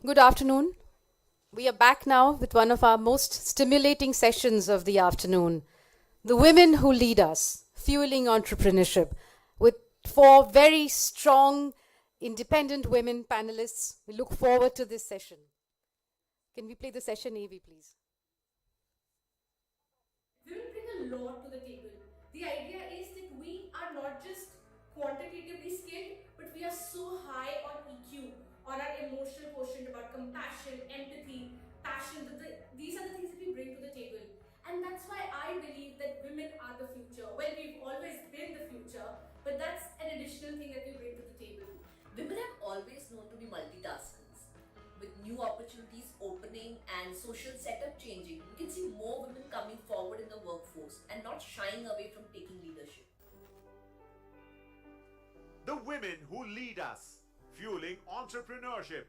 Good afternoon. We are back now with one of our most stimulating sessions of the afternoon. The Women Who Lead Us, Fueling Entrepreneurship, with four very strong, independent women panelists. We look forward to this session. Can we play the session, AV, please? Women bring a lot to the table. The idea is that we are not just quantitatively skilled, but we are so high on EQ, on our emotional quotient about compassion, empathy, passion. These are the things that we bring to the table. And that's why I believe that women are the future. Well, we've always been the future, but that's an additional thing that we bring to the table. Women have always known to be multitaskers. With new opportunities opening and social setup changing, we can see more women coming forward in the workforce and not shying away from taking leadership. The women who lead us, fueling entrepreneurship.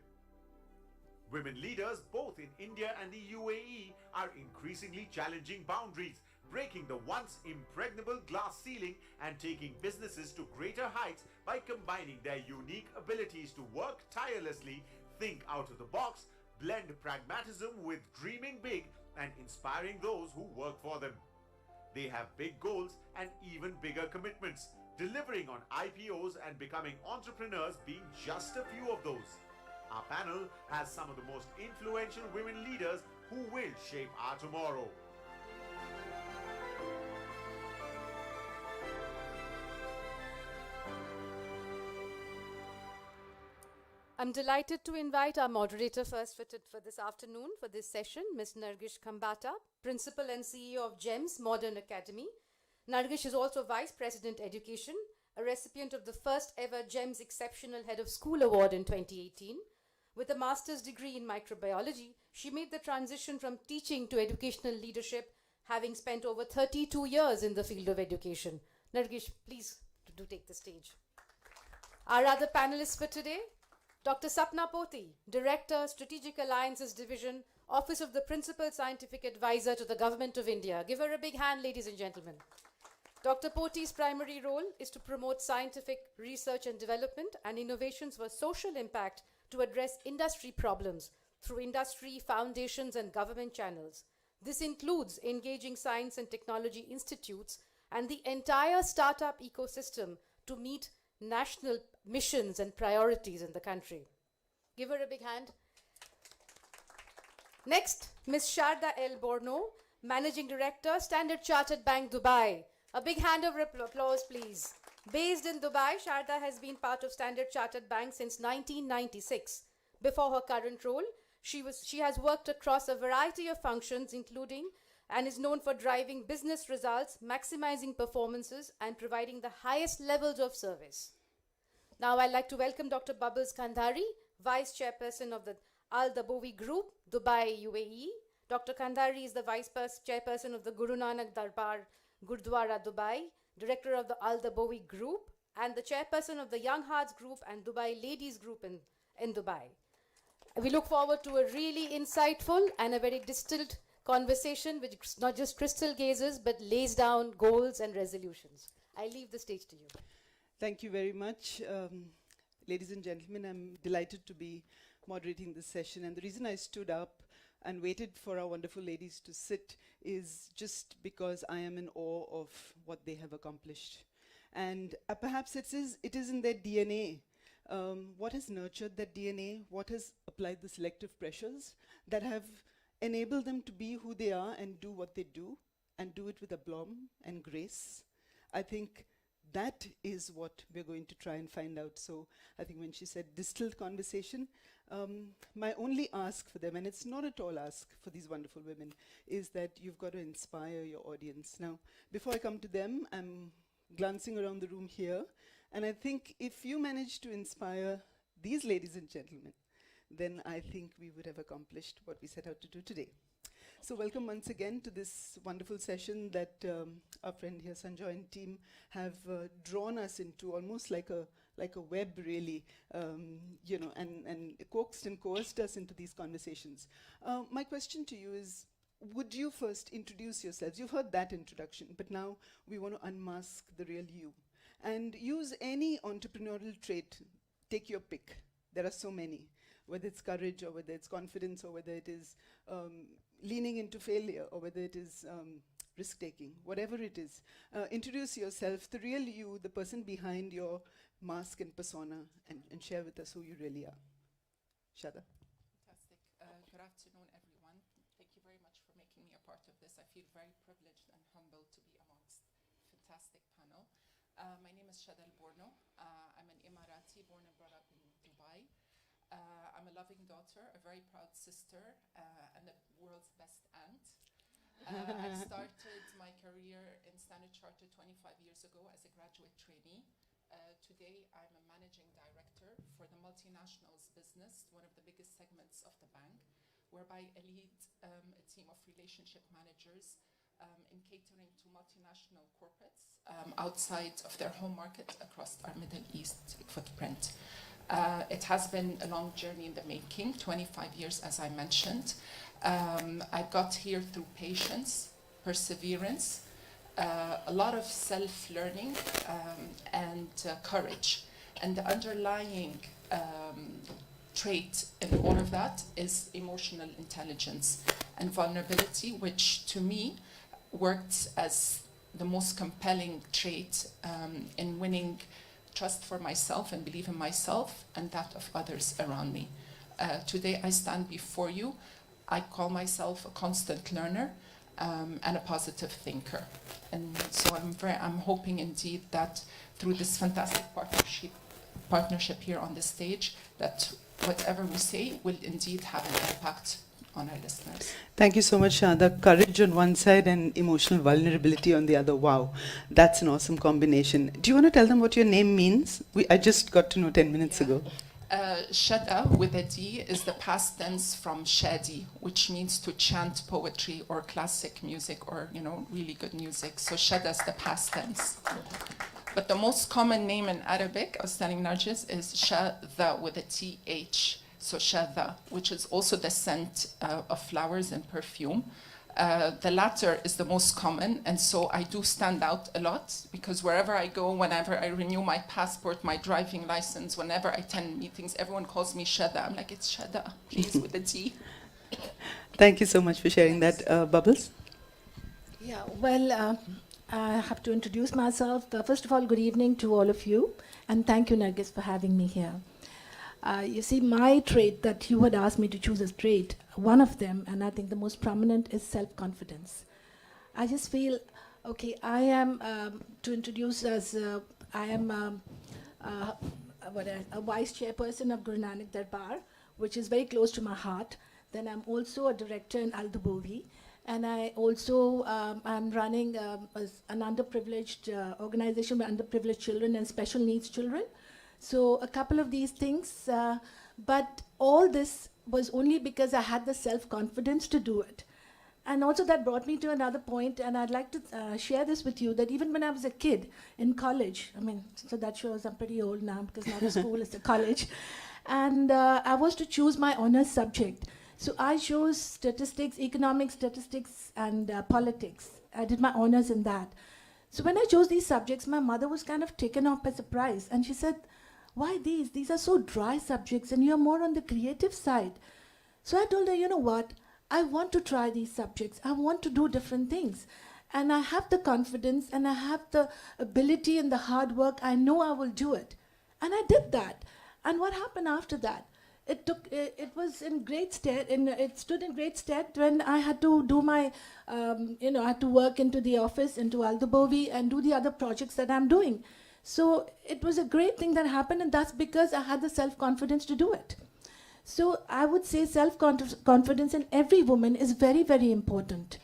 Women leaders both in India and the UAE are increasingly challenging boundaries, breaking the once impregnable glass ceiling and taking businesses to greater heights by combining their unique abilities to work tirelessly, think out of the box, blend pragmatism with dreaming big and inspiring those who work for them. They have big goals and even bigger commitments, delivering on IPOs and becoming entrepreneurs being just a few of those. Our panel has some of the most influential women leaders who will shape our tomorrow. I'm delighted to invite our moderator first for this afternoon, for this session, Ms. Nargish Khambata, Principal and CEO of GEMS Modern Academy. Nargish is also Vice President Education, a recipient of the first ever GEMS Exceptional Head of School Award in 2018. With a master's degree in microbiology, she made the transition from teaching to educational leadership, having spent over 32 years in the field of education. Nargish, please do take the stage. Our other panelists for today, Dr. Sapna Poti, Director, Strategic Alliances Division, Office of the Principal Scientific Advisor to the Government of India. Give her a big hand, ladies and gentlemen. Dr. Poti's primary role is to promote scientific research and development and innovations for social impact to address industry problems through industry, foundations, and government channels. This includes engaging science and technology institutes and the entire startup ecosystem to meet national missions and priorities in the country. Give her a big hand. Next, Ms. Sharda L. Borno, Managing Director, Standard Chartered Bank, Dubai. A big hand of applause, please. Based in Dubai, Sharda has been part of Standard Chartered Bank since 1996. Before her current role, she has worked across a variety of functions, including and is known for driving business results, maximizing performances, and providing the highest levels of service. Now I'd like to welcome Dr. Bubbles Kandhari, Vice Chairperson of the Al Dabowi Group, Dubai, UAE. Dr. Kandhari is the Vice Chairperson of the Guru Nanak Darbar Gurdwara, Dubai, Director of the Al Dabowi Group, and the Chairperson of the Young Hearts Group and Dubai Ladies Group in Dubai. We look forward to a really insightful and a very distilled conversation which not just crystal gazes but lays down goals and resolutions. I leave the stage to you. Thank you very much. Ladies and gentlemen, I'm delighted to be moderating this session. And the reason I stood up and waited for our wonderful ladies to sit is just because I am in awe of what they have accomplished. And perhaps it is in their DNA. What has nurtured that DNA? What has applied the selective pressures that have enabled them to be who they are and do what they do and do it with aplomb and grace? I think that is what we're going to try and find out. So I think when she said distilled conversation, my only ask for them, and it's not at all ask for these wonderful women, is that you've got to inspire your audience. Now, before I come to them, I'm glancing around the room here, and I think if you manage to inspire these ladies and gentlemen, then I think we would have accomplished what we set out to do today. So welcome once again to this wonderful session that our friend here, Sanjoy and team, have drawn us into, almost like a web, really, and coaxed and coerced us into these conversations. My question to you is, would you first introduce yourselves? You've heard that introduction, but now we want to unmask the real you and use any entrepreneurial trait. Take your pick. There are so many. whether it's courage or whether it's confidence or whether it is leaning into failure or whether it is risk-taking, whatever it is. Introduce yourself, the real you, the person behind your mask and persona, and share with us who you really are. Sharda. Fantastic. Good afternoon, everyone. Thank you very much for making me a part of this. I feel very privileged and humbled to be amongst a fantastic panel. My name is Sharda Borno. I'm an Emirati, born and brought up in Dubai. I'm a loving daughter, a very proud sister, and the world's best aunt. I started my career in Standard Chartered 25 years ago as a graduate trainee. Today, I'm a managing director for the multinationals business, one of the biggest segments of the bank, whereby I lead a team of relationship managers in catering to multinational corporates outside of their home market across our Middle East footprint. It has been a long journey in the making, 25 years, as I mentioned. I got here through patience, perseverance, a lot of self-learning and courage. And the underlying trait in all of that is emotional intelligence and vulnerability, which to me worked as the most compelling trait in winning trust for myself and belief in myself and that of others around me. Today I stand before you. I call myself a constant learner and a positive thinker. And so I'm hoping indeed that through this fantastic partnership here on the stage, that whatever we say will indeed have an impact on our listeners. Thank you so much, Sharda. Courage on one side and emotional vulnerability on the other. Wow, that's an awesome combination. Do you want to tell them what your name means? I just got to know 10 minutes ago. Sharda with a D is the past tense from shadi, which means to chant poetry or classic music or, really good music. So Sharda is the past tense. But the most common name in Arabic, I was telling Nargis, is Shadha with a TH. So Shadha, which is also the scent of flowers and perfume. The latter is the most common, and so I do stand out a lot because wherever I go, whenever I renew my passport, my driving license, whenever I attend meetings, everyone calls me Sharda. I'm like, it's Sharda, please, with a T. Thank you so much for sharing that. Bubbles? Yeah, well, I have to introduce myself. First of all, good evening to all of you, and thank you, Nargis, for having me here. You see, my trait that you had asked me to choose as trait, one of them, and I think the most prominent, is self-confidence. I just feel, okay, I am, to introduce as, I am a vice chairperson of Guru Nanak Darbar, which is very close to my heart. Then I'm also a director in Al-Dubovi, and I also am running an underprivileged organization for underprivileged children and special needs children. So a couple of these things, but all this was only because I had the self-confidence to do it. And also that brought me to another point, and I'd like to share this with you, that even when I was a kid in college, so that shows I'm pretty old now because now the school is the college, and I was to choose my honors subject. So I chose statistics, economics, statistics, and politics. I did my honors in that. So when I chose these subjects, my mother was kind of taken off by surprise, and she said, why these? These are so dry subjects and you're more on the creative side. So I told her, you know what? I want to try these subjects. I want to do different things. And I have the confidence and I have the ability and the hard work. I know I will do it. And I did that. And what happened after that? It was in great stead, it stood in great stead when I had to do my, I had to work into the office, into Al-Dubovi, and do the other projects that I'm doing. So it was a great thing that happened, and that's because I had the self-confidence to do it. So I would say self-confidence in every woman is very, very important.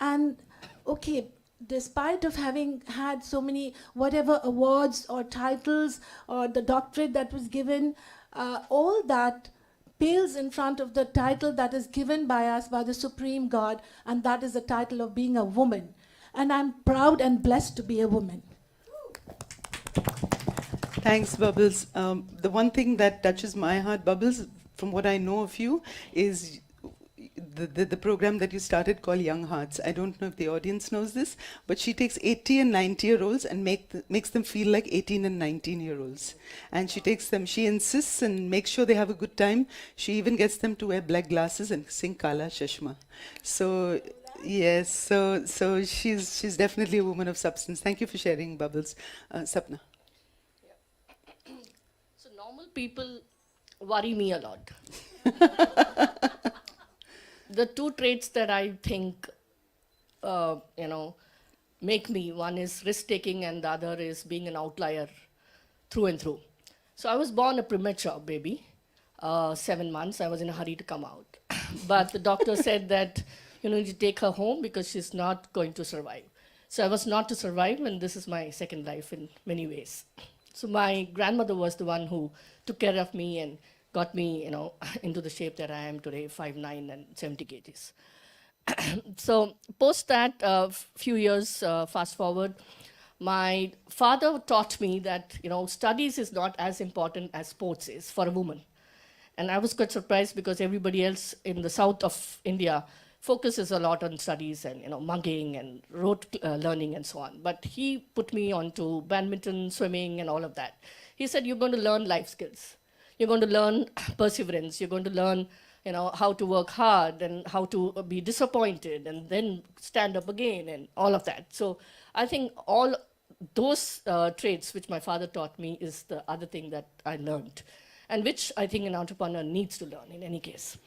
And okay, despite of having had so many whatever awards or titles or the doctorate that was given, all that pales in front of the title that is given by us, by the Supreme God, and that is the title of being a woman. And I'm proud and blessed to be a woman. Thanks, Bubbles. The one thing that touches my heart, Bubbles, from what I know of you, is the program that you started called Young Hearts. I don't know if the audience knows this, but she takes 80 and 90-year-olds and makes them feel like 18 and 19-year-olds. And she takes them, she insists and makes sure they have a good time. She even gets them to wear black glasses and sing Kala Chashma. So, yes, so she's definitely a woman of substance. Thank you for sharing, Bubbles. Sapna. So normal people worry me a lot. The two traits that I think, make me, one is risk-taking and the other is being an outlier through and through. So I was born a premature baby, 7 months. I was in a hurry to come out. But the doctor said that you need to take her home because she's not going to survive. So I was not to survive, and this is my second life in many ways. So my grandmother was the one who took care of me and got me, into the shape that I am today, 5'9" and 70 kgs. So post that, few years fast forward, my father taught me that, studies is not as important as sports is for a woman. And I was quite surprised because everybody else in the south of India focuses a lot on studies and, mugging and rote learning and so on. But he put me onto badminton, swimming, and all of that. He said, you're going to learn life skills. You're going to learn perseverance. You're going to learn, how to work hard and how to be disappointed and then stand up again and all of that. So I think all those traits which my father taught me is the other thing that I learned, and which I think an entrepreneur needs to learn in any case.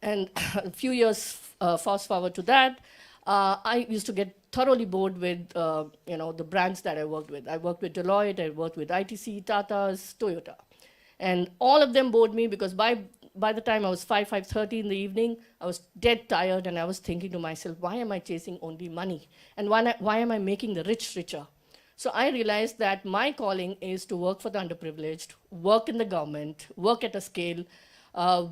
And a few years fast forward to that, I used to get thoroughly bored with, the brands that I worked with. I worked with Deloitte, I worked with ITC, Tata's, Toyota. And all of them bored me because by the time I was 5:30 in the evening, I was dead tired, and I was thinking to myself, why am I chasing only money? And why am I making the rich richer? So I realized that my calling is to work for the underprivileged, work in the government, work at a scale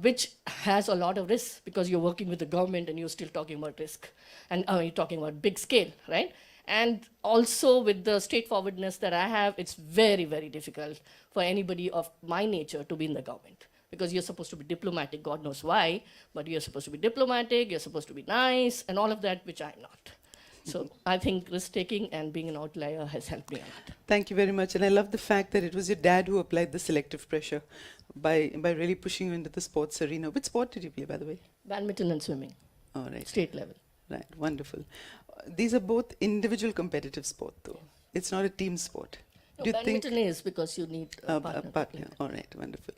which has a lot of risk, because you're working with the government and you're still talking about risk. And you're talking about big scale, right? And also with the straightforwardness that I have, it's very, very difficult for anybody of my nature to be in the government. Because you're supposed to be diplomatic, God knows why, but you're supposed to be diplomatic, you're supposed to be nice, and all of that, which I'm not. So I think risk-taking and being an outlier has helped me a lot. Thank you very much. And I love the fact that it was your dad who applied the selective pressure by really pushing you into the sports arena. Which sport did you play, by the way? Badminton and swimming. All right. State level. Right, wonderful. These are both individual competitive sport, though. Yes. It's not a team sport. No, Do you badminton is because you need a partner. A partner. All right, wonderful.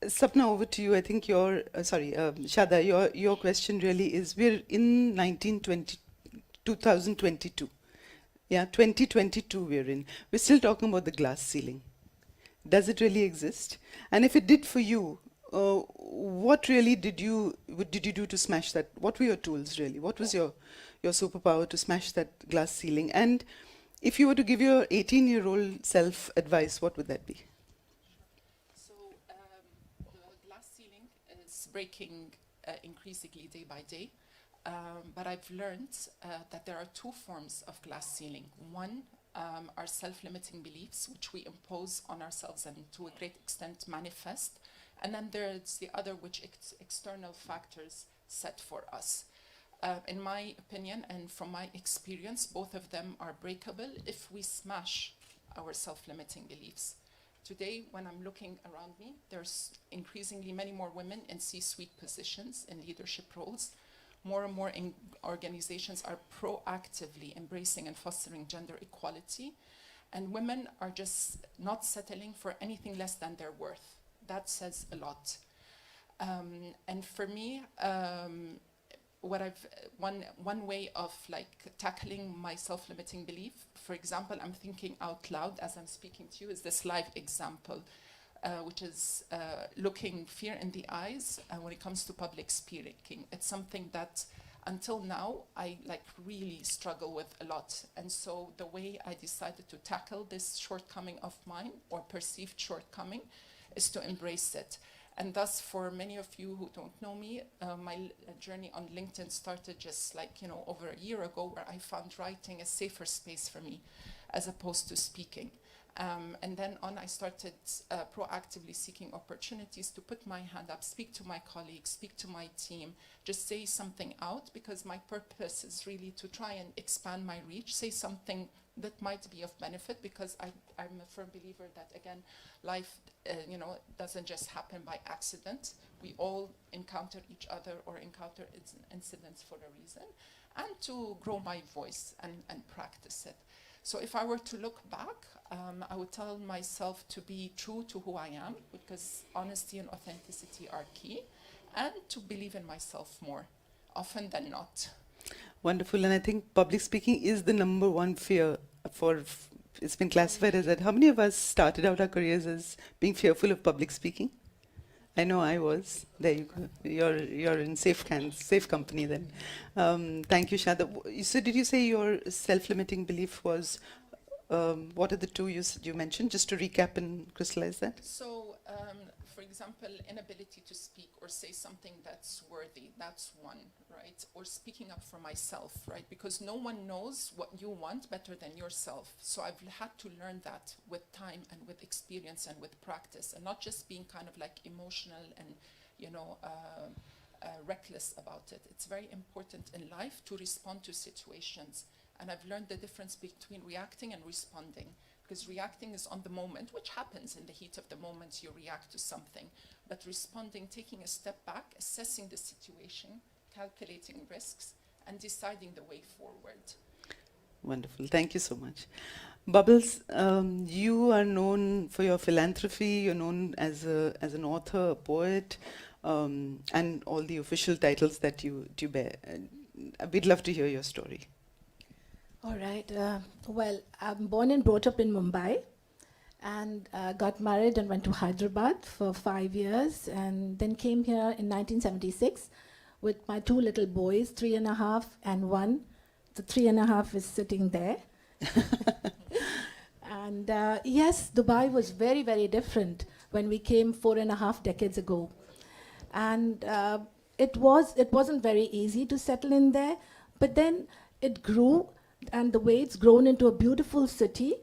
Sapna, over to you. I think Sharda, your question really is, we're in 2022. Yeah, 2022 we're in. We're still talking about the glass ceiling. Does it really exist? And if it did for you, what really did you do to smash that? What were your tools really? What was your superpower to smash that glass ceiling? And if you were to give your 18-year-old self advice, what would that be? So the glass ceiling is breaking increasingly day by day. But I've learned that there are two forms of glass ceiling. One are self-limiting beliefs, which we impose on ourselves and to a great extent manifest. And then there's the other, which external factors set for us. In my opinion and from my experience, both of them are breakable if we smash our self-limiting beliefs. Today, when I'm looking around me, there's increasingly many more women in C-suite positions, in leadership roles. More and more organizations are proactively embracing and fostering gender equality. And women are just not settling for anything less than their worth. That says a lot. And for me, one way of tackling my self-limiting belief, for example, I'm thinking out loud as I'm speaking to you, is this live example, which is looking fear in the eyes when it comes to public speaking. It's something that until now I really struggle with a lot. And so the way I decided to tackle this shortcoming of mine, or perceived shortcoming, is to embrace it. And thus, for many of you who don't know me, my journey on LinkedIn started just over a year ago, where I found writing a safer space for me as opposed to speaking. And then on, I started proactively seeking opportunities to put my hand up, speak to my colleagues, speak to my team, just say something out, because my purpose is really to try and expand my reach, say something that might be of benefit, because I'm a firm believer that, again, life doesn't just happen by accident. We all encounter each other or encounter incidents for a reason, and to grow my voice and practice it. So if I were to look back, I would tell myself to be true to who I am, because honesty and authenticity are key, and to believe in myself more often than not. Wonderful. And I think public speaking is the number one fear it's been classified as that. How many of us started out our careers as being fearful of public speaking? I know I was. There you go. You're in safe hands, safe company then. Thank you, Sharda. So did you say your self-limiting belief was, what are the two you mentioned, just to recap and crystallize that? So, for example, inability to speak or say something that's worthy, that's one, right? Or speaking up for myself, right? Because no one knows what you want better than yourself. So I've had to learn that with time and with experience and with practice, and not just being kind of like emotional and, reckless about it. It's very important in life to respond to situations. And I've learned the difference between reacting and responding. Because reacting is on the moment, which happens in the heat of the moment, you react to something. But responding, taking a step back, assessing the situation, calculating risks, and deciding the way forward. Wonderful. Thank you so much. Bubbles, you are known for your philanthropy. You're known as an author, a poet, and all the official titles that you bear. We'd love to hear your story. All right. Well, I'm born and brought up in Mumbai, and got married and went to Hyderabad for 5 years, and then came here in 1976 with my two little boys, 3.5 and 1. The 3.5 is sitting there. And yes, Dubai was very, very different when we came 4.5 decades ago. And it wasn't very easy to settle in there, but then it grew. And the way it's grown into a beautiful city,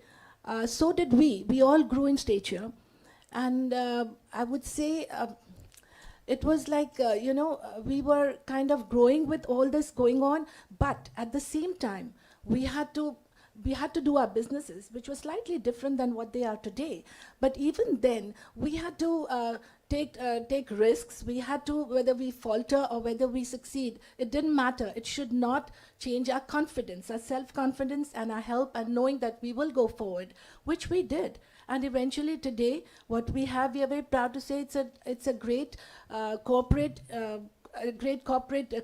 so did we. We all grew in stature. And I would say it was like, we were kind of growing with all this going on, but at the same time, we had to do our businesses, which was slightly different than what they are today. But even then, we had to take risks. We had to, whether we falter or whether we succeed, it didn't matter. It should not change our confidence, our self-confidence, and our help, and knowing that we will go forward, which we did. And eventually today, what we have, we are very proud to say it's a great corporate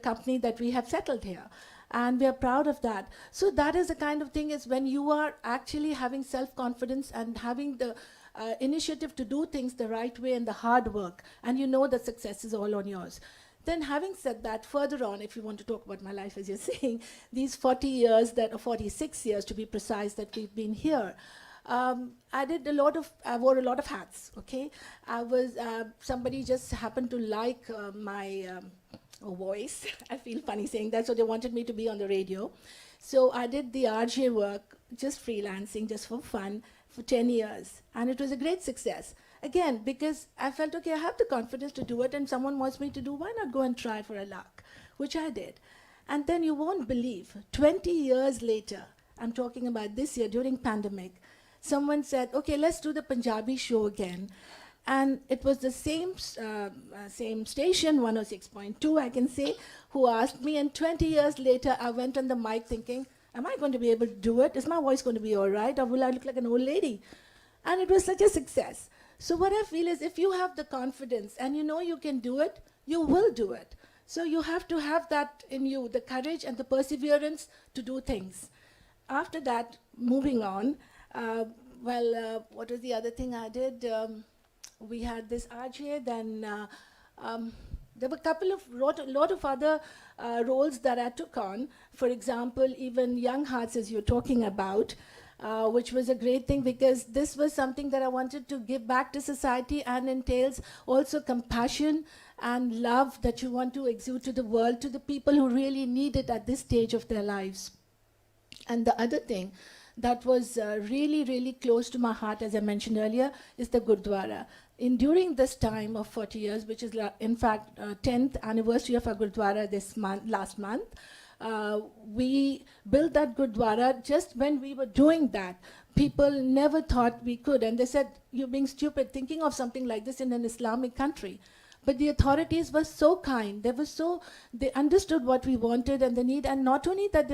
company that we have settled here. And we are proud of that. So that is the kind of thing, is when you are actually having self-confidence and having the initiative to do things the right way and the hard work, and you know that success is all on yours. Then having said that, further on, if you want to talk about my life, as you're saying, these 40 years, or 46 years to be precise, that we've been here, I wore a lot of hats, okay? Somebody just happened to like my voice. I feel funny saying that, so they wanted me to be on the radio. So I did the RJ work, just freelancing, just for fun, for 10 years. And it was a great success. Again, because I felt, okay, I have the confidence to do it, and someone wants me to do, why not go and try for a lark? Which I did. And then you won't believe, 20 years later, I'm talking about this year, during pandemic, someone said, okay, let's do the Punjabi show again. And it was the same station, 106.2, I can say, who asked me. And 20 years later, I went on the mic thinking, am I going to be able to do it? Is my voice going to be all right? Or will I look like an old lady? And it was such a success. So what I feel is, if you have the confidence and you know you can do it, you will do it. So you have to have that in you, the courage and the perseverance to do things. After that, moving on, what was the other thing I did? We had this RJ, then there were a lot of other roles that I took on. For example, even Young Hearts, as you're talking about, which was a great thing, because this was something that I wanted to give back to society, and entails also compassion and love that you want to exude to the world, to the people who really need it at this stage of their lives. And the other thing that was really, really close to my heart, as I mentioned earlier, is the Gurdwara. During this time of 40 years, which is in fact 10th anniversary of our Gurdwara last month, we built that Gurdwara just when we were doing that. People never thought we could, and they said, "You're being stupid thinking of something like this in an Islamic country." But the authorities were so kind. They understood what we wanted and the need, and not only that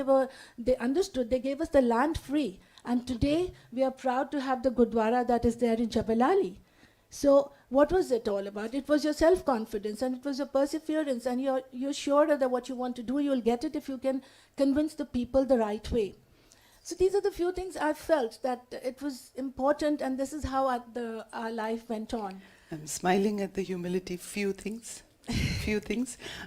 they understood, they gave us the land free. And today we are proud to have the Gurdwara that is there in Jabal Ali. So what was it all about? It was your self-confidence, and it was your perseverance, and you're sure that what you want to do, you'll get it if you can convince the people the right way. So these are the few things I felt that it was important, and this is how our life went on. I'm smiling at the humility, few things.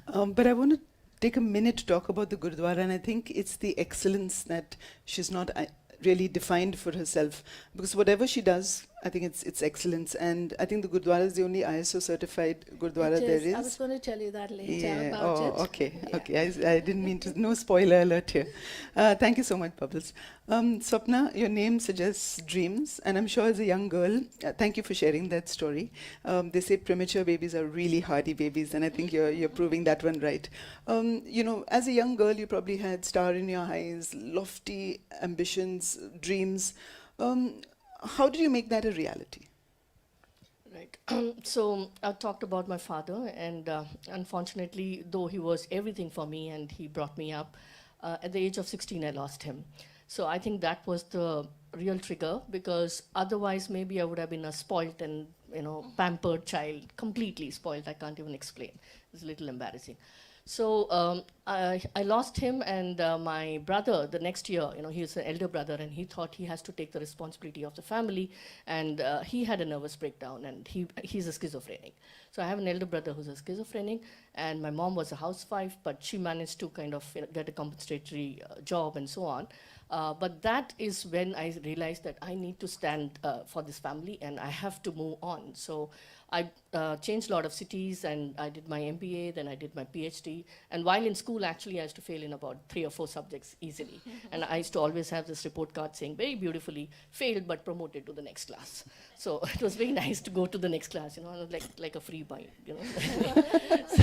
But I want to take a minute to talk about the Gurdwara, and I think it's the excellence that she's not really defined for herself. Because whatever she does, I think it's excellence. And I think the Gurdwara is the only ISO certified Gurdwara there is. I was going to tell you that later Yeah. about it. Okay. Yeah. Okay. I didn't mean to. No spoiler alert here. Thank you so much, Bubbles. Swapna, your name suggests dreams, and I'm sure as a young girl, thank you for sharing that story. They say premature babies are really hardy babies, and I think you're proving that one right. As a young girl, you probably had star in your eyes, lofty ambitions, dreams. How did you make that a reality? Right. So I talked about my father, and unfortunately, though he was everything for me and he brought me up, at the age of 16, I lost him. So I think that was the real trigger, because otherwise maybe I would have been a spoilt and pampered child, completely spoiled. I can't even explain. It's a little embarrassing. So I lost him, and my brother, the next year, he's an elder brother, and he thought he has to take the responsibility of the family, and he had a nervous breakdown, and he's a schizophrenic. So I have an elder brother who's a schizophrenic, and my mom was a housewife, but she managed to kind of get a compensatory job and so on. But that is when I realized that I need to stand for this family, and I have to move on. So I changed a lot of cities, and I did my MBA, then I did my PhD. And while in school, actually, I used to fail in about 3 or 4 subjects easily. And I used to always have this report card saying, very beautifully, failed but promoted to the next class. So it was very nice to go to the next class, like a free bite,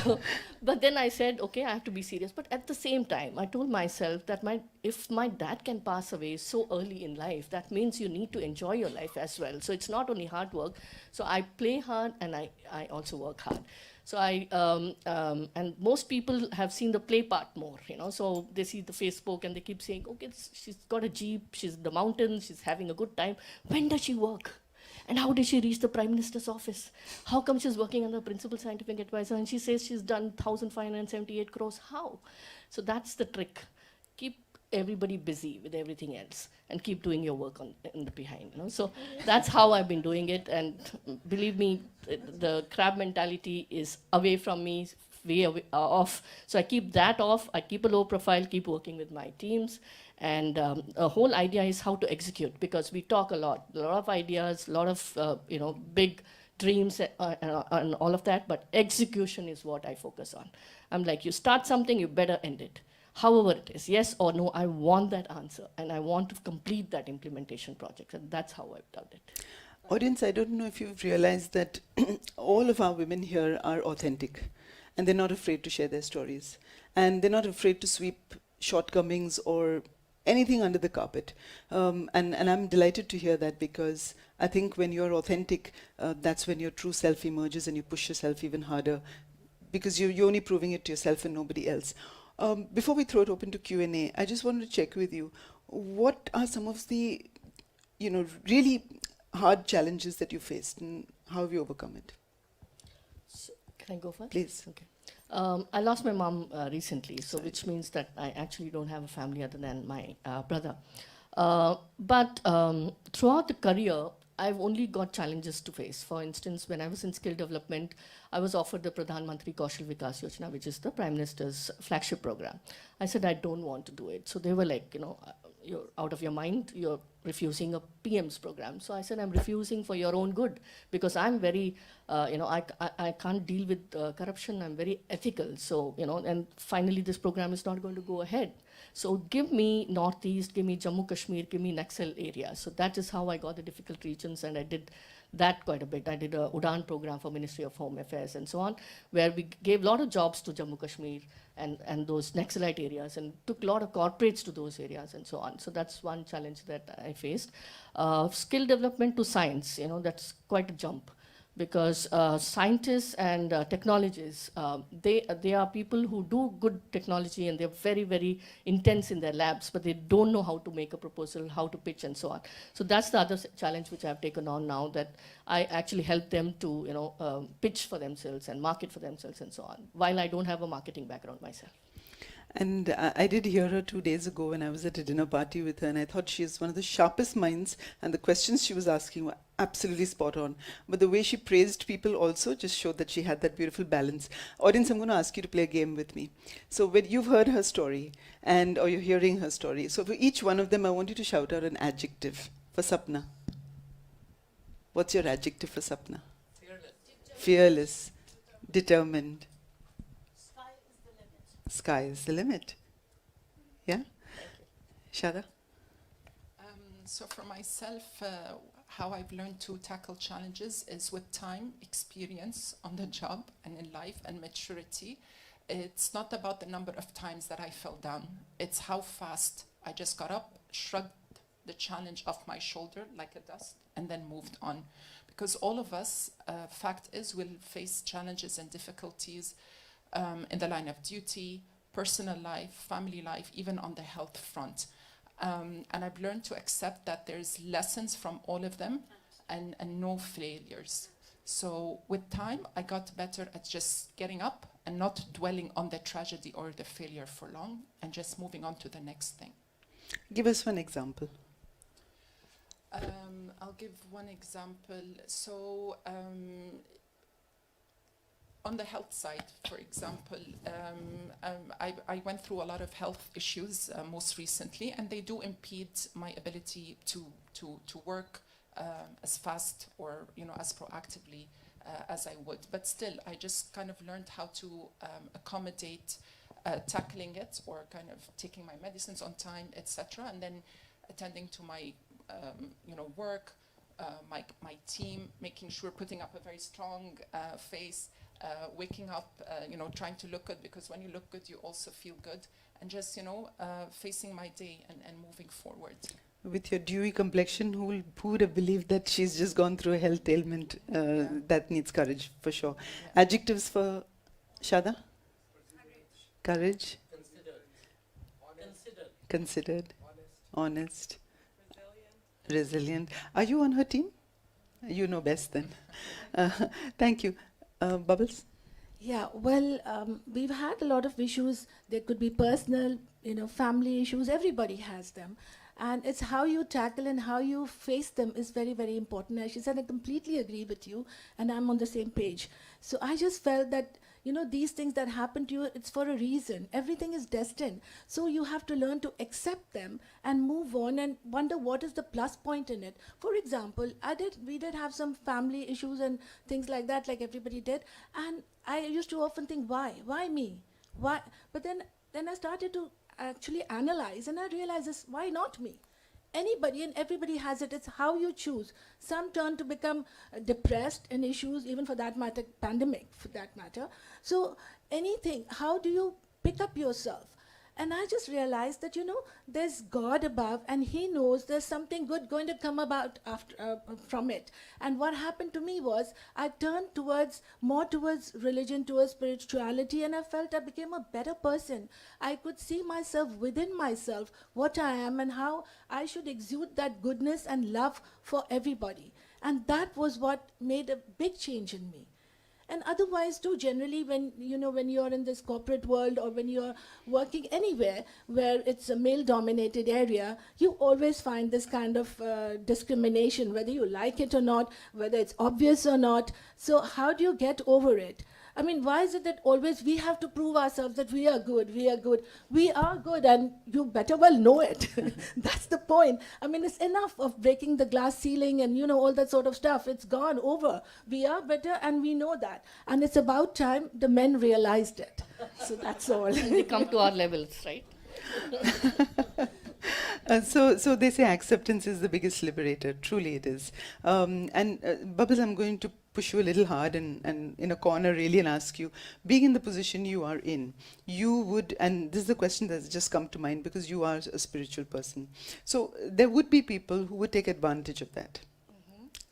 So, but then I said, okay, I have to be serious. But at the same time, I told myself that if my dad can pass away so early in life, that means you need to enjoy your life as well. So it's not only hard work. So I play hard, and I also work hard. So and most people have seen the play part more, so they see the Facebook and they keep saying, okay, she's got a Jeep, she's in the mountains, she's having a good time. When does she work? And how did she reach the Prime Minister's office? How come she's working under principal scientific advisor and she says she's done 1,578 crores? How? So that's the trick. Keep everybody busy with everything else and keep doing your work in the behind. So that's how I've been doing it. And believe me, the crab mentality is away from me, way away, off. So I keep that off. I keep a low profile, keep working with my teams. And the whole idea is how to execute, because we talk a lot of ideas, a lot of big dreams and all of that, but execution is what I focus on. I'm like, you start something, you better end it. However it is, yes or no, I want that answer, and I want to complete that implementation project, and that's how I've done it. Audience, I don't know if you've realized that all of our women here are authentic, and they're not afraid to share their stories, and they're not afraid to sweep shortcomings or anything under the carpet. And I'm delighted to hear that, because I think when you're authentic, that's when your true self emerges and you push yourself even harder, because you're only proving it to yourself and nobody else. Before we throw it open to Q&A, I just wanted to check with you, what are some of the really hard challenges that you faced, and how have you overcome it? So, can I go first? Please. Okay. I lost my mom recently, so which means that I actually don't have a family other than my brother. But throughout the career, I've only got challenges to face. For instance, when I was in skill development, I was offered the Pradhan Mantri Kaushal Vikas Yojana, which is the Prime Minister's flagship program. I said, I don't want to do it. So they were like, you're out of your mind, you're refusing a PM's program. So I said, I'm refusing for your own good, because I'm very, I can't deal with corruption, I'm very ethical. So, and finally this program is not going to go ahead. So give me Northeast, give me Jammu Kashmir, give me Naxal area. So that is how I got the difficult regions, and I did that quite a bit. I did a UDAN program for Ministry of Home Affairs and so on, where we gave a lot of jobs to Jammu Kashmir and those Naxalite areas, and took a lot of corporates to those areas and so on. So that's one challenge that I faced. Skill development to science, that's quite a jump, because scientists and technologists, they are people who do good technology, and they're very, very intense in their labs, but they don't know how to make a proposal, how to pitch, and so on. So that's the other challenge which I've taken on now, that I actually help them to pitch for themselves and market for themselves and so on, while I don't have a marketing background myself. And I did hear her 2 days ago when I was at a dinner party with her, and I thought she is one of the sharpest minds, and the questions she was asking were absolutely spot on. But the way she praised people also just showed that she had that beautiful balance. Audience, I'm going to ask you to play a game with me. So when you've heard her story, or you're hearing her story, so for each one of them, I want you to shout out an adjective. For Sapna, what's your adjective for Sapna? Fearless. Determined. Sky is the limit. Yeah? Sharda? So for myself, how I've learned to tackle challenges is with time, experience on the job and in life, and maturity. It's not about the number of times that I fell down. It's how fast I just got up, shrugged the challenge off my shoulder like a dust, and then moved on. Because all of us, fact is, will face challenges and difficulties in the line of duty, personal life, family life, even on the health front. And I've learned to accept that there's lessons from all of them, and no failures. So with time, I got better at just getting up and not dwelling on the tragedy or the failure for long, and just moving on to the next thing. Give us one example. I'll give one example. So on the health side, for example, I went through a lot of health issues most recently, and they do impede my ability to work as fast or as proactively as I would. But still, I just kind of learned how to accommodate tackling it, or kind of taking my medicines on time, etc., and then attending to my work, my team, making sure, putting up a very strong face, waking up, trying to look good, because when you look good, you also feel good, and just, facing my day and moving forward. With your dewy complexion, who would have believed that she's just gone through a health ailment? That needs courage, for sure. Yeah. Adjectives for Sharda? Courage. Considered. Honest. Resilient. Are you on her team? You know best then. Thank you. Bubbles? Yeah, well, we've had a lot of issues. There could be personal, family issues. Everybody has them. And it's how you tackle and how you face them is very, very important. As she said, I completely agree with you, and I'm on the same page. So I just felt that, these things that happen to you, it's for a reason. Everything is destined. So you have to learn to accept them and move on and wonder what is the plus point in it. For example, we did have some family issues and things like that, like everybody did. And I used to often think, why? Why me? Why? But then I started to actually analyze, and I realized this, why not me? Anybody and everybody has it. It's how you choose. Some turn to become depressed in issues, even for that matter, pandemic for that matter. So anything, how do you pick up yourself? And I just realized that, there's God above, and He knows there's something good going to come about from it. And what happened to me was I turned more towards religion, towards spirituality, and I felt I became a better person. I could see myself within myself, what I am, and how I should exude that goodness and love for everybody. And that was what made a big change in me. And otherwise too, generally when you're in this corporate world, or when you're working anywhere where it's a male-dominated area, you always find this kind of discrimination, whether you like it or not, whether it's obvious or not. So how do you get over it? I mean, why is it that always we have to prove ourselves that we are good, we are good? We are good, and you better well know it. That's the point. I mean, it's enough of breaking the glass ceiling and, all that sort of stuff. It's gone over. We are better, and we know that. And it's about time the men realized it. So that's all. And they come to our levels, right? So they say acceptance is the biggest liberator. Truly it is. And Bubbles, I'm going to push you a little hard and in a corner really and ask you, being in the position you are in, you would, and this is the question that's just come to mind because you are a spiritual person. So there would be people who would take advantage of that.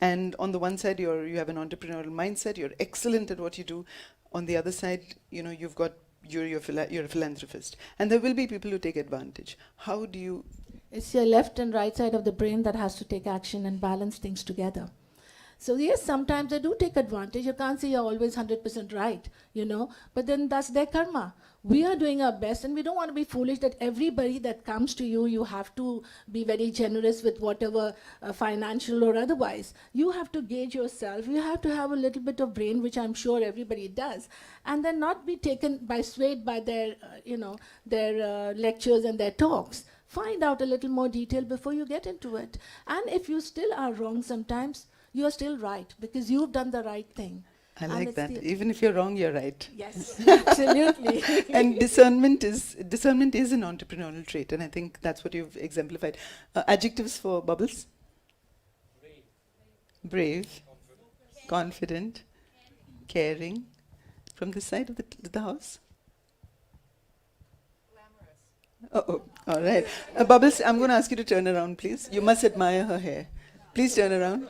And on the one side, you have an entrepreneurial mindset, you're excellent at what you do. On the other side, you're a philanthropist. And there will be people who take advantage. How do you... It's your left and right side of the brain that has to take action and balance things together. So yes, sometimes they do take advantage. You can't say you're always 100% right, but then that's their karma. We are doing our best, and we don't want to be foolish that everybody that comes to you, you have to be very generous with whatever financial or otherwise. You have to gauge yourself. You have to have a little bit of brain, which I'm sure everybody does, and then not be swayed by their, their lectures and their talks. Find out a little more detail before you get into it. And if you still are wrong sometimes, you are still right because you've done the right thing. I like that. Even if you're wrong, you're right. Yes, absolutely. And discernment is an entrepreneurial trait, and I think that's what you've exemplified. Adjectives for Bubbles? Brave. Confident. Caring. From this side of the house? Oh, all right. Bubbles, I'm going to ask you to turn around, please. You must admire her hair. Please turn around.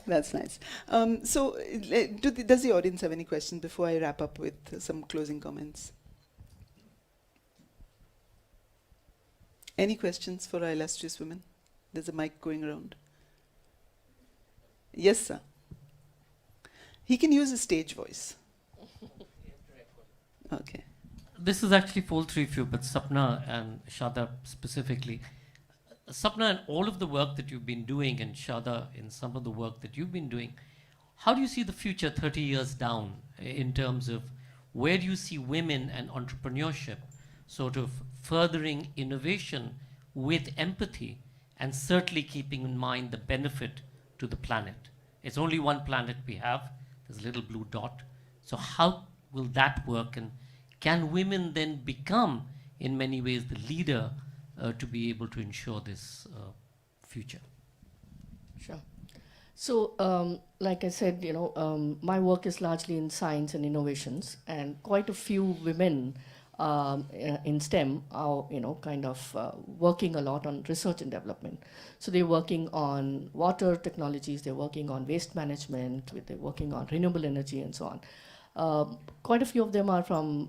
That's nice. Does the audience have any questions before I wrap up with some closing comments? Any questions for our illustrious women? There's a mic going around. Yes, sir. He can use a stage voice. Okay. This is actually for all three of you, but Sapna and Sharda specifically. Sapna, in all of the work that you've been doing, and Sharda, in some of the work that you've been doing, how do you see the future 30 years down in terms of where do you see women and entrepreneurship sort of furthering innovation with empathy and certainly keeping in mind the benefit to the planet? It's only one planet we have. There's a little blue dot. So how will that work? And can women then become, in many ways, the leader to be able to ensure this future? Sure. So, like I said, my work is largely in science and innovations, and quite a few women in STEM are, working a lot on research and development. So they're working on water technologies, they're working on waste management, they're working on renewable energy, and so on. Quite a few of them are from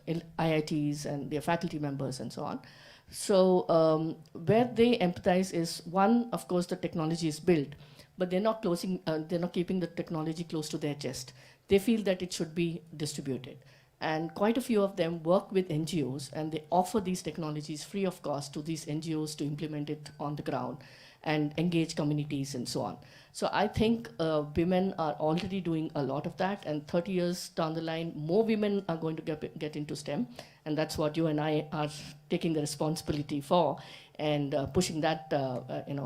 IITs, and they're faculty members, and so on. So where they empathize is, one, of course, the technology is built, but they're not keeping the technology close to their chest. They feel that it should be distributed. And quite a few of them work with NGOs, and they offer these technologies free of cost to these NGOs to implement it on the ground and engage communities and so on. So I think women are already doing a lot of that, and 30 years down the line, more women are going to get into STEM, and that's what you and I are taking the responsibility for, and pushing that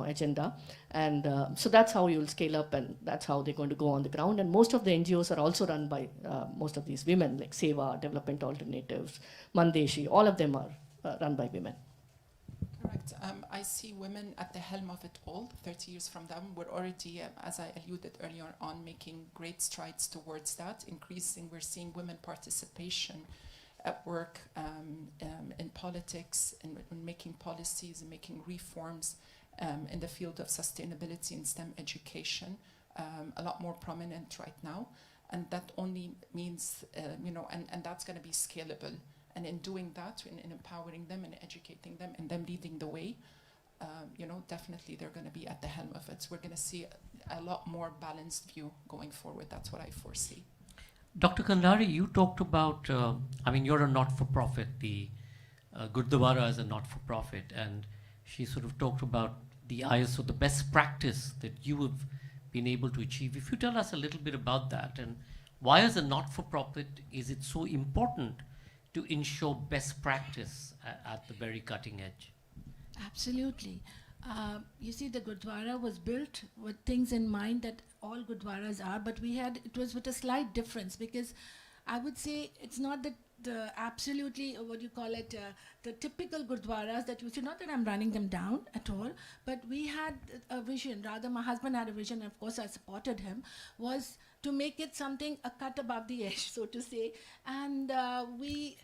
agenda. And so that's how you'll scale up, and that's how they're going to go on the ground. And most of the NGOs are also run by most of these women, like Seva, Development Alternatives, Mandeshi, all of them are run by women. Correct. I see women at the helm of it all. 30 years from them, we're already, as I alluded earlier on, making great strides towards that, increasing. We're seeing women participation at work, in politics, in making policies and making reforms in the field of sustainability and STEM education, a lot more prominent right now. And that only means, and that's going to be scalable. And in doing that, in empowering them and educating them and them leading the way, definitely they're going to be at the helm of it. So we're going to see a lot more balanced view going forward. That's what I foresee. Dr. Kandhari, you talked about, you're a not-for-profit, the Gurdwara is a not-for-profit, and she sort of talked about the ISO, the best practice that you have been able to achieve. If you tell us a little bit about that, and why as a not-for-profit is it so important to ensure best practice at the very cutting edge? Absolutely. You see, the Gurdwara was built with things in mind that all Gurdwaras are, but it was with a slight difference, because I would say it's not the absolutely, what you call it, the typical gurdwaras that you see, not that I'm running them down at all, but we had a vision, rather my husband had a vision, and of course I supported him, was to make it something a cut above the edge, so to say. And we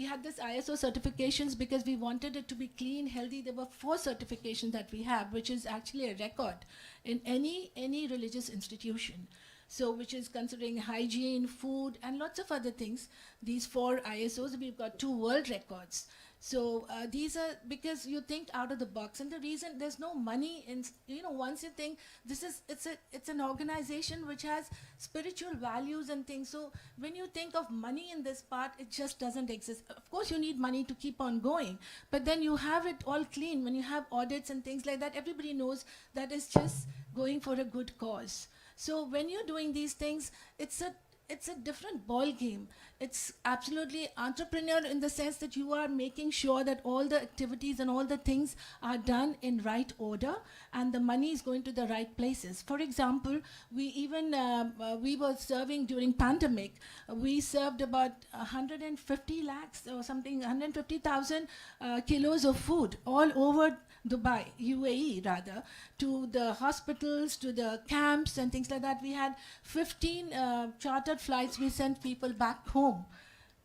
had this ISO certifications because we wanted it to be clean, healthy. There were 4 certifications that we have, which is actually a record in any religious institution. So, which is considering hygiene, food, and lots of other things. These 4 ISOs, we've got 2 world records. So these are because you think out of the box, and the reason there's no money in, once you think it's an organization which has spiritual values and things. So when you think of money in this part, it just doesn't exist. Of course, you need money to keep on going, but then you have it all clean. When you have audits and things like that, everybody knows that it's just going for a good cause. So when you're doing these things, it's a different ball game. It's absolutely entrepreneur in the sense that you are making sure that all the activities and all the things are done in right order, and the money is going to the right places. For example, we were serving during pandemic. We served about 150 lakhs or something, 150,000 kilos of food all over Dubai, UAE rather, to the hospitals, to the camps and things like that. We had 15 chartered flights. We sent people back home.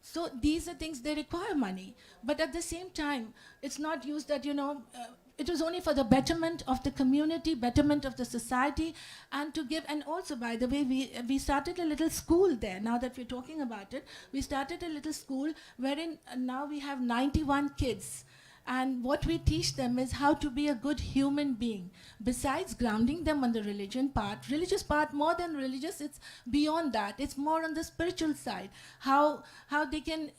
So these are things, they require money. But at the same time, it's not used that, it was only for the betterment of the community, betterment of the society, and to give, and also, by the way, we started a little school there. Now that we're talking about it, we started a little school wherein now we have 91 kids. And what we teach them is how to be a good human being. Besides grounding them on the religious part, more than religious, it's beyond that. It's more on the spiritual side. How they can,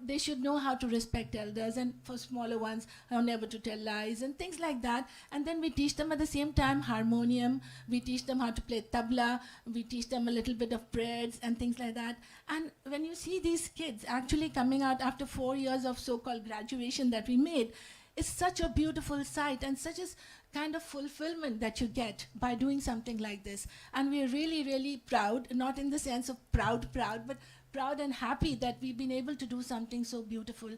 they should know how to respect elders, and for smaller ones, how never to tell lies and things like that. And then we teach them at the same time harmonium. We teach them how to play tabla. We teach them a little bit of prayers and things like that. And when you see these kids actually coming out after 4 years of so-called graduation that we made, it's such a beautiful sight and such a kind of fulfillment that you get by doing something like this. And we're really, really proud, not in the sense of proud, but proud and happy that we've been able to do something so beautiful,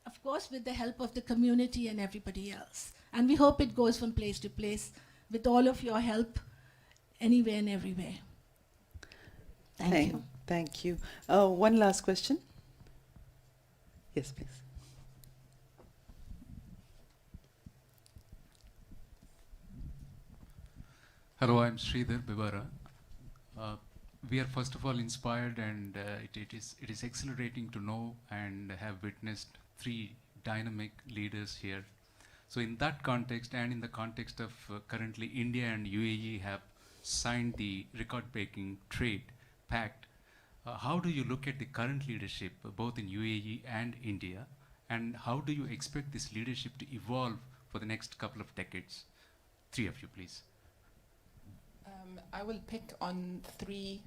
of course, with the help of the community and everybody else. And we hope it goes from place to place with all of your help, anywhere and everywhere. Thank you. Thank you. One last question. Yes, please. Hello, I'm Sridhar Bibara. We are first of all inspired, and it is exhilarating to know and have witnessed 3 dynamic leaders here. So in that context, and in the context of currently India and UAE have signed the record-breaking trade pact, how do you look at the current leadership both in UAE and India, and how do you expect this leadership to evolve for the next couple of decades? 3 of you, please. I will pick on 3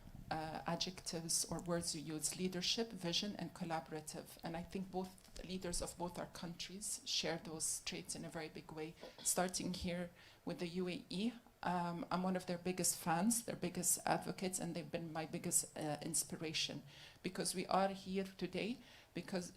adjectives or words you use: leadership, vision, and collaborative. And I think both leaders of both our countries share those traits in a very big way. Starting here with the UAE, I'm one of their biggest fans, their biggest advocates, and they've been my biggest inspiration, because we are here today because,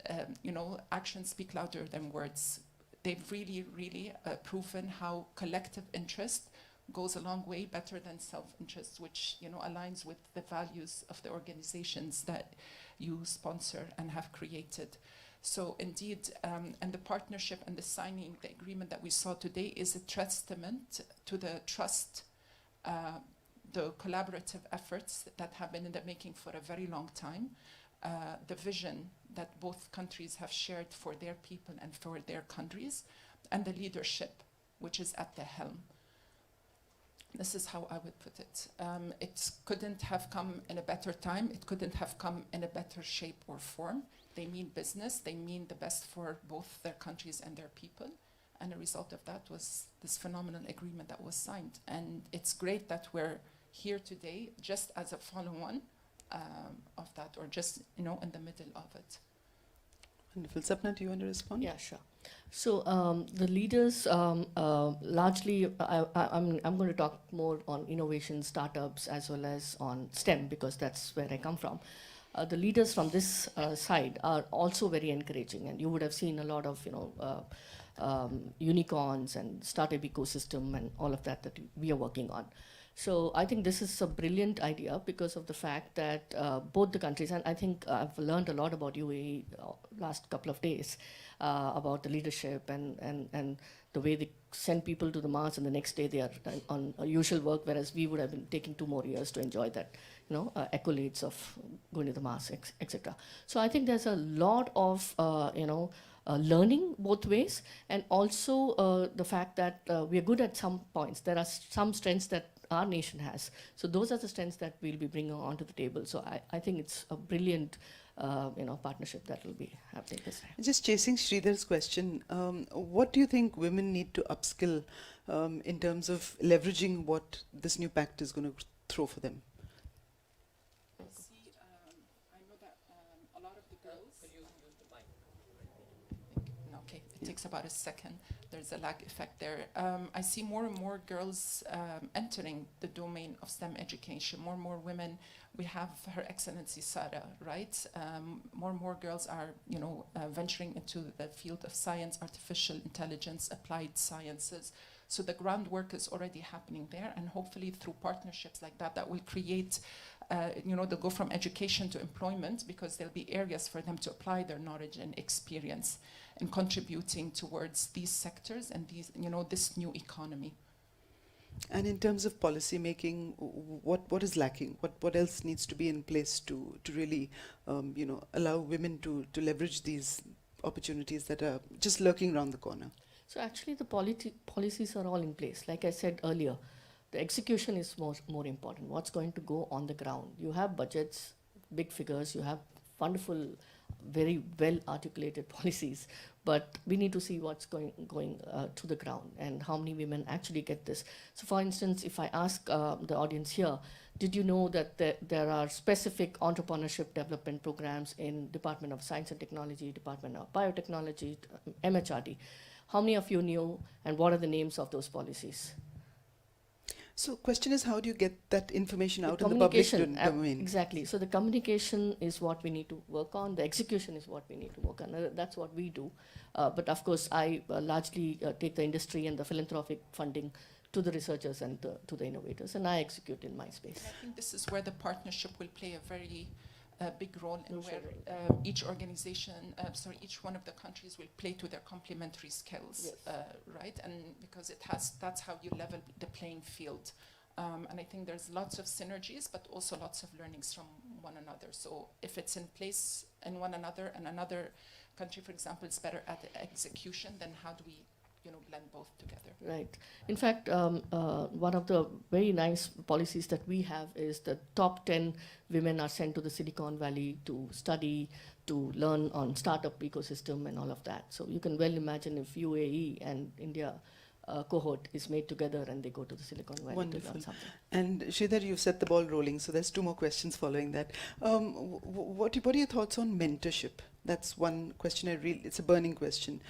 actions speak louder than words. They've really proven how collective interest goes a long way better than self-interest, which aligns with the values of the organizations that you sponsor and have created. So indeed, and the partnership and the signing, the agreement that we saw today is a testament to the trust, the collaborative efforts that have been in the making for a very long time, the vision that both countries have shared for their people and for their countries, and the leadership which is at the helm. This is how I would put it. It couldn't have come in a better time. It couldn't have come in a better shape or form. They mean business. They mean the best for both their countries and their people. And a result of that was this phenomenal agreement that was signed. And it's great that we're here today just as a follow-on of that, or just, in the middle of it. Wonderful. Sapna, do you want to respond? Yeah, sure. So the leaders, largely, I'm going to talk more on innovation, startups, as well as on STEM, because that's where I come from. the leaders from this side are also very encouraging, and you would have seen a lot of unicorns and startup ecosystem and all of that that we are working on. So I think this is a brilliant idea because of the fact that both the countries, and I think I've learned a lot about UAE last couple of days about the leadership and the way they send people to the Mars and the next day they are on usual work, whereas we would have been taking 2 more years to enjoy that, accolades of going to the Mars, etc. So I think there's a lot of, learning both ways, and also the fact that we are good at some points. There are some strengths that our nation has. So those are the strengths that we'll be bringing onto the table. So I think it's a brilliant partnership that will be happening this time. Just chasing Sridhar's question, what do you think women need to upskill in terms of leveraging what this new pact is going to throw for them? See, I know that a lot of the girls... Okay, it takes about a second. There's a lag effect there. I see more and more girls entering the domain of STEM education, more and more women. We have Her Excellency Sharda, right? More and more girls are, venturing into the field of science, artificial intelligence, applied sciences. So the groundwork is already happening there, and hopefully through partnerships like that, that will create, they'll go from education to employment, because there'll be areas for them to apply their knowledge and experience and contributing towards these sectors and these, this new economy. And in terms of policy making, what is lacking? What else needs to be in place to really, allow women to leverage these opportunities that are just lurking around the corner? So actually the policies are all in place. Like I said earlier, the execution is more important. What's going to go on the ground? You have budgets, big figures, you have wonderful, very well articulated policies, but we need to see what's going to the ground and how many women actually get this. So for instance, if I ask the audience here, did you know that there are specific entrepreneurship development programs in Department of Science and Technology, Department of Biotechnology, MHRD? How many of you knew, and what are the names of those policies? So question is, how do you get that information out in the public domain? Exactly. So the communication is what we need to work on. The execution is what we need to work on. That's what we do. But of course, I largely take the industry and the philanthropic funding to the researchers and to the innovators, and I execute in my space. And I think this is where the partnership will play a very big role, in where each organization, each one of the countries will play to their complementary skills, yes. Right? And because that's how you level the playing field. And I think there's lots of synergies, but also lots of learnings from one another. So if it's in place in one another, and another country, for example, is better at the execution, then how do we blend both together? Right. In fact, one of the very nice policies that we have is the top 10 women are sent to the Silicon Valley to study, to learn on startup ecosystem and all of that. So you can well imagine if UAE and India cohort is made together and they go to the Silicon Valley. Wonderful. To learn something. And Sridhar, you've set the ball rolling, so there's 2 more questions following that. What are your thoughts on mentorship? That's one question it's a burning question,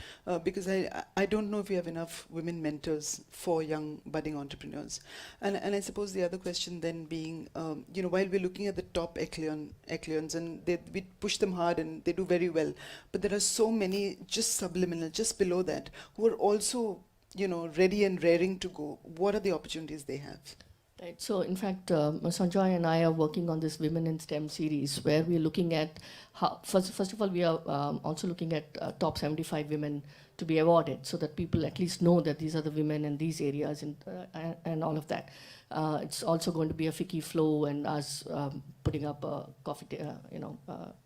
because I don't know if we have enough women mentors for young budding entrepreneurs. And I suppose the other question then being, while we're looking at the top echelons and we push them hard and they do very well, but there are so many just subliminal, just below that, who are also ready and raring to go. What are the opportunities they have? Right. So, in fact, Sanjoy and I are working on this Women in STEM series, where we're looking at how, first of all, we are also looking at top 75 women to be awarded, so that people at least know that these are the women in these areas and all of that. It's also going to be a FICCI flow and us putting up a coffee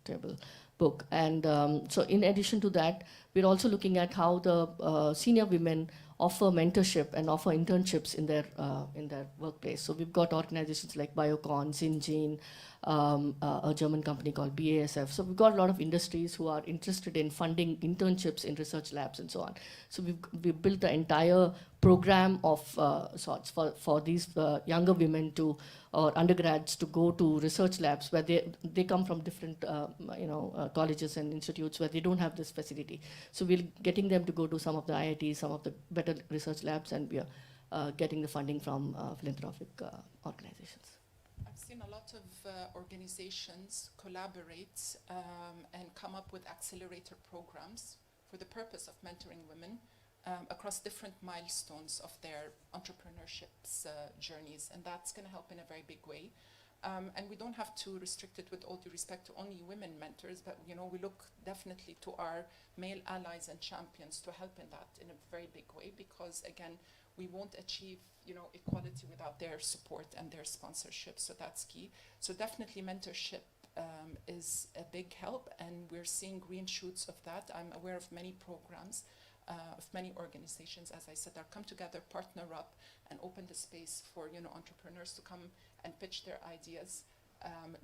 table book. And so in addition to that, we're also looking at how the senior women offer mentorship and offer internships in their workplace. So we've got organizations like Biocon, Syngene, a German company called BASF. So we've got a lot of industries who are interested in funding internships in research labs and so on. So we've built the entire program of sorts for these younger women or undergrads to go to research labs where they come from different colleges and institutes where they don't have this facility. So we're getting them to go to some of the IITs, some of the better research labs, and we are getting the funding from philanthropic organizations. seen a lot of organizations collaborate and come up with accelerator programs for the purpose of mentoring women across different milestones of their entrepreneurship journeys, and that's going to help in a very big way. And we don't have to restrict it, with all due respect, to only women mentors, but we look definitely to our male allies and champions to help in that in a very big way, because again, we won't achieve equality without their support and their sponsorship, so that's key. So definitely mentorship is a big help, and we're seeing green shoots of that. I'm aware of many programs, of many organizations, as I said, that come together, partner up, and open the space for entrepreneurs to come and pitch their ideas,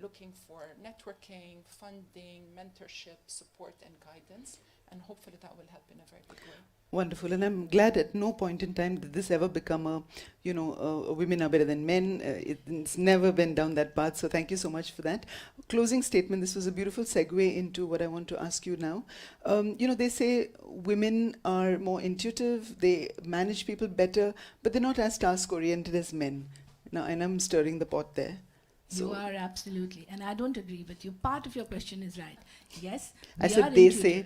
looking for networking, funding, mentorship, support, and guidance, and hopefully that will help in a very big way. Wonderful, and I'm glad at no point in time did this ever become a women are better than men. It's never been down that path, so thank you so much for that. Closing statement, this was a beautiful segue into what I want to ask you now. They say women are more intuitive, they manage people better, but they're not as task-oriented as men. Now, and I'm stirring the pot there. You are absolutely, and I don't agree with you. Part of your question is right. Yes, I said they say.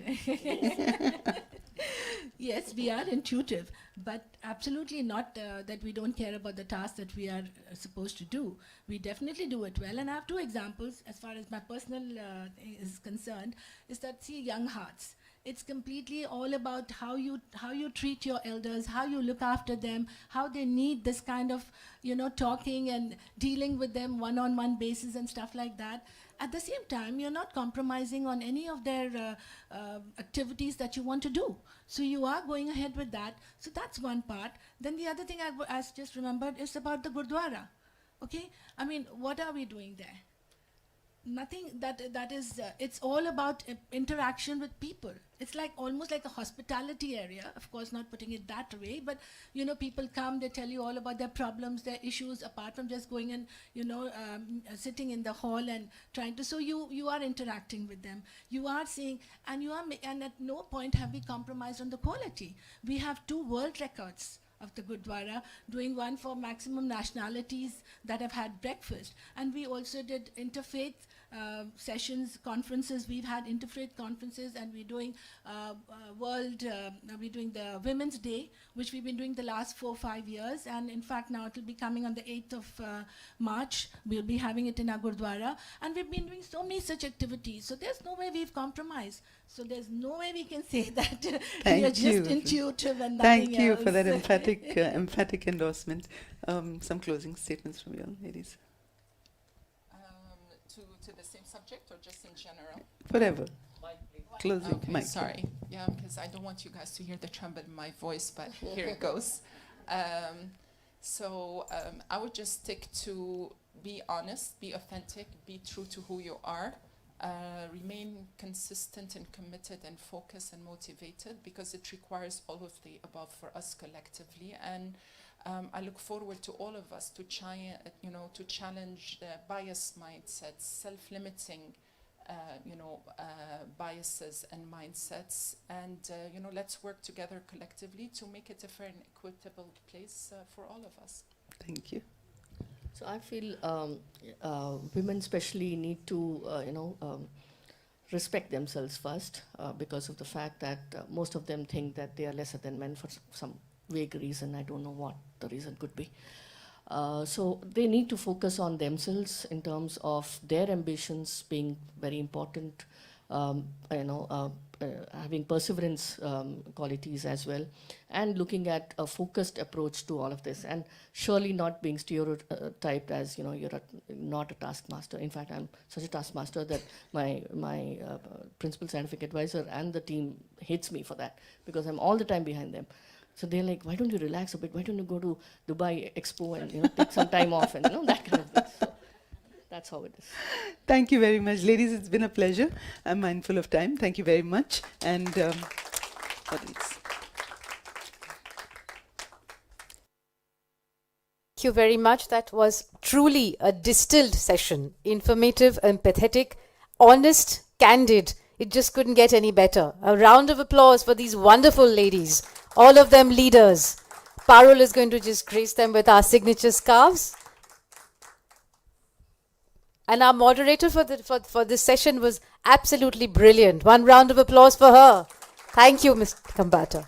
Yes, we are intuitive, but absolutely not that we don't care about the task that we are supposed to do. We definitely do it well, and I have two examples as far as my personal is concerned, is that, see, young hearts. It's completely all about how you treat your elders, how you look after them, how they need this kind of, talking and dealing with them one-on-one basis and stuff like that. At the same time, you're not compromising on any of their activities that you want to do. So you are going ahead with that. So that's one part. Then the other thing I just remembered is about the Gurdwara. Okay? I mean, what are we doing there? Nothing. That is, it's all about interaction with people. It's like almost like a hospitality area. Of course, not putting it that way, but people come, they tell you all about their problems, their issues, apart from just going and sitting in the hall and trying to. So you are interacting with them. You are seeing, and and at no point have we compromised on the quality. We have 2 world records of the Gurdwara, doing one for maximum nationalities that have had breakfast. And we also did interfaith sessions, conferences. We've had interfaith conferences, and we're doing we're doing the Women's Day, which we've been doing the last 4 or 5 years. And in fact, now it will be coming on the 8th of March. We'll be having it in our Gurdwara. And we've been doing so many such activities. So there's no way we've compromised. So there's no way we can say that we are just intuitive and nothing Thank you else. for that emphatic endorsement. Some closing statements from you all, ladies. To the same subject or just in general? Whatever. Closing. Okay, Mike. sorry. Yeah, because I don't want you guys to hear the tremble in my voice, but here it goes. So I would just stick to be honest, be authentic, be true to who you are, remain consistent and committed and focused and motivated, because it requires all of the above for us collectively. And I look forward to all of us to challenge the bias mindsets, self-limiting, biases and mindsets, and let's work together collectively to make it a fair and equitable place for all of us. Thank you. So I feel women especially need to, respect themselves first, because of the fact that most of them think that they are lesser than men for some vague reason. I don't know what the reason could be. So they need to focus on themselves in terms of their ambitions being very important, having perseverance qualities as well, and looking at a focused approach to all of this, and surely not being stereotyped as, you're not a taskmaster. In fact, I'm such a taskmaster that my principal scientific advisor and the team hates me for that, because I'm all the time behind them. So they're like, why don't you relax a bit? Why don't you go to Dubai Expo and take some time off and that kind of thing. So that's how it is. Thank you very much, ladies. It's been a pleasure. I'm mindful of time. Thank you very much. And audience. Thank you very much. That was truly a distilled session. Informative, empathetic, honest, candid. It just couldn't get any better. A round of applause for these wonderful ladies. All of them leaders. Parul is going to just grace them with our signature scarves. And our moderator for this session was absolutely brilliant. One round of applause for her. Thank you, Ms. Kambata.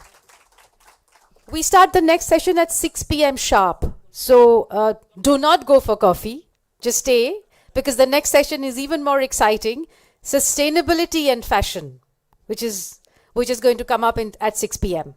We start the next session at 6 p.m. sharp. So do not go for coffee. Just stay, because the next session is even more exciting. Sustainability and fashion, which is going to come up at 6 p.m.